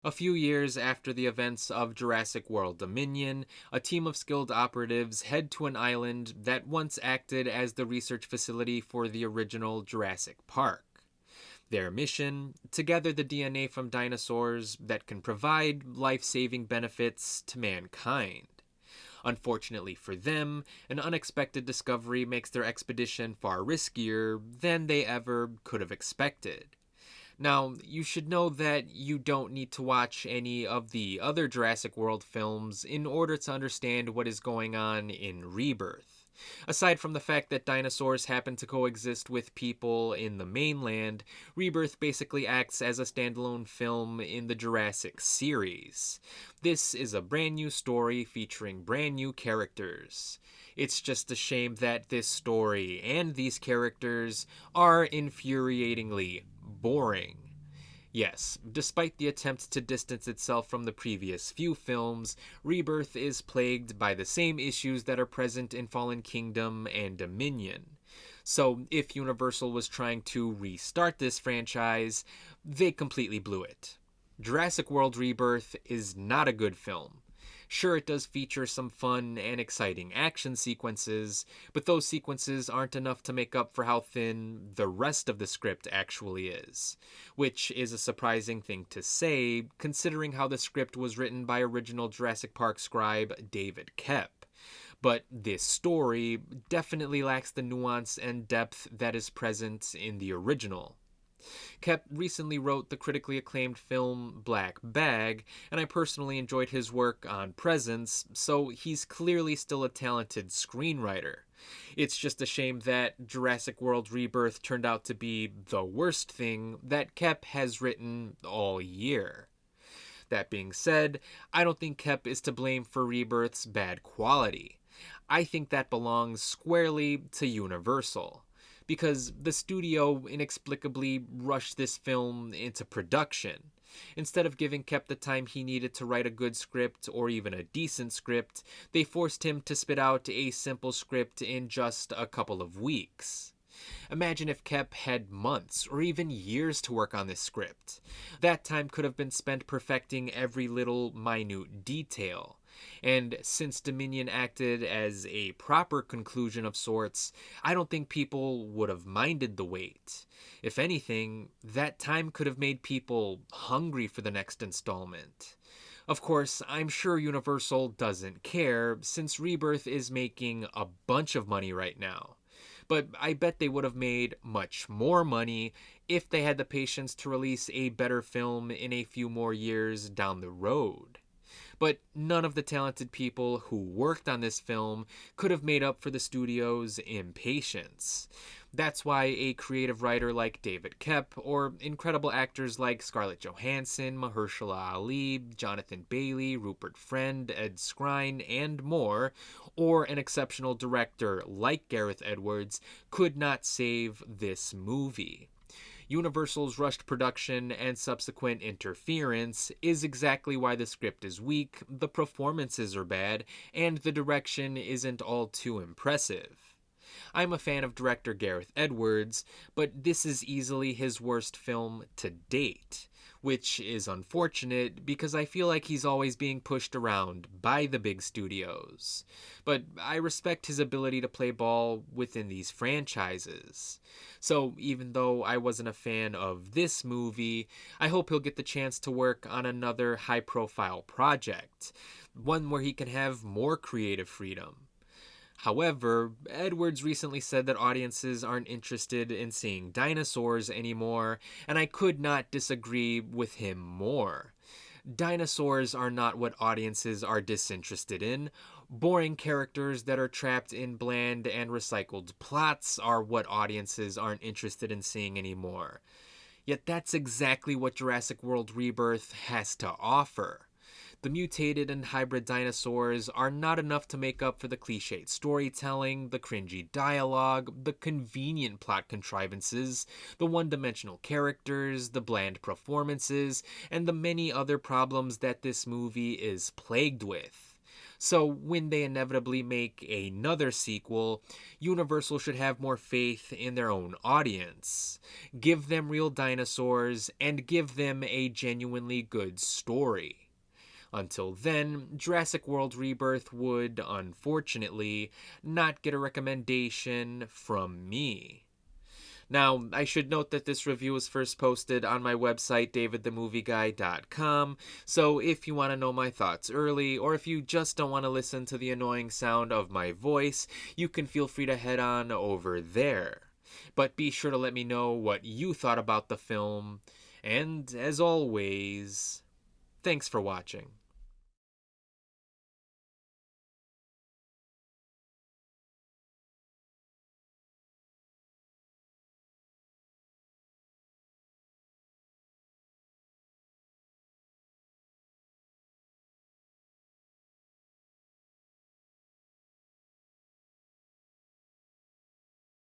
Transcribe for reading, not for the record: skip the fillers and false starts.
A few years after the events of Jurassic World Dominion, a team of skilled operatives head to an island that once acted as the research facility for the original Jurassic Park. Their mission: to gather the DNA from dinosaurs that can provide life saving benefits to mankind. Unfortunately for them, an unexpected discovery makes their expedition far riskier than they ever could have expected. Now, you should know that you don't need to watch any of the other Jurassic World films in order to understand what is going on in Rebirth. Aside from the fact that dinosaurs happen to coexist with people in the mainland, Rebirth basically acts as a standalone film in the Jurassic series. This is a brand new story featuring brand new characters. It's just a shame that this story and these characters are infuriatingly boring. Yes, despite the attempt to distance itself from the previous few films, Rebirth is plagued by the same issues that are present in Fallen Kingdom and Dominion. So, if Universal was trying to restart this franchise, they completely blew it. Jurassic World Rebirth is not a good film. Sure, it does feature some fun and exciting action sequences, but those sequences aren't enough to make up for how thin the rest of the script actually is. Which is a surprising thing to say, considering how the script was written by original Jurassic Park scribe David Koepp. But this story definitely lacks the nuance and depth that is present in the original. Koepp recently wrote the critically acclaimed film Black Bag, and I personally enjoyed his work on Presence, so he's clearly still a talented screenwriter. It's just a shame that Jurassic World Rebirth turned out to be the worst thing that Koepp has written all year. That being said, I don't think Koepp is to blame for Rebirth's bad quality. I think that belongs squarely to Universal, because the studio inexplicably rushed this film into production. Instead of giving Koepp the time he needed to write a good script or even a decent script, they forced him to spit out a simple script in just a couple of weeks. Imagine if Koepp had months or even years to work on this script. That time could have been spent perfecting every little minute detail. And since Dominion acted as a proper conclusion of sorts, I don't think people would have minded the wait. If anything, that time could have made people hungry for the next installment. Of course, I'm sure Universal doesn't care, since Rebirth is making a bunch of money right now. But I bet they would have made much more money if they had the patience to release a better film in a few more years down the road. But none of the talented people who worked on this film could have made up for the studio's impatience. That's why a creative writer like David Koepp, or incredible actors like Scarlett Johansson, Mahershala Ali, Jonathan Bailey, Rupert Friend, Ed Skrein, and more, or an exceptional director like Gareth Edwards, could not save this movie. Universal's rushed production and subsequent interference is exactly why the script is weak, the performances are bad, and the direction isn't all too impressive. I'm a fan of director Gareth Edwards, but this is easily his worst film to date, which is unfortunate because I feel like he's always being pushed around by the big studios. But I respect his ability to play ball within these franchises. So even though I wasn't a fan of this movie, I hope he'll get the chance to work on another high profile project, one where he can have more creative freedom. However, Edwards recently said that audiences aren't interested in seeing dinosaurs anymore, and I could not disagree with him more. Dinosaurs are not what audiences are disinterested in. Boring characters that are trapped in bland and recycled plots are what audiences aren't interested in seeing anymore. Yet that's exactly what Jurassic World Rebirth has to offer. The mutated and hybrid dinosaurs are not enough to make up for the cliched storytelling, the cringy dialogue, the convenient plot contrivances, the one dimensional characters, the bland performances, and the many other problems that this movie is plagued with. So when they inevitably make another sequel, Universal should have more faith in their own audience. Give them real dinosaurs and give them a genuinely good story. Until then, Jurassic World Rebirth would, unfortunately, not get a recommendation from me. Now, I should note that this review was first posted on my website, davidthemovieguy.com, so if you want to know my thoughts early, or if you just don't want to listen to the annoying sound of my voice, you can feel free to head on over there. But be sure to let me know what you thought about the film, and as always, thanks for watching.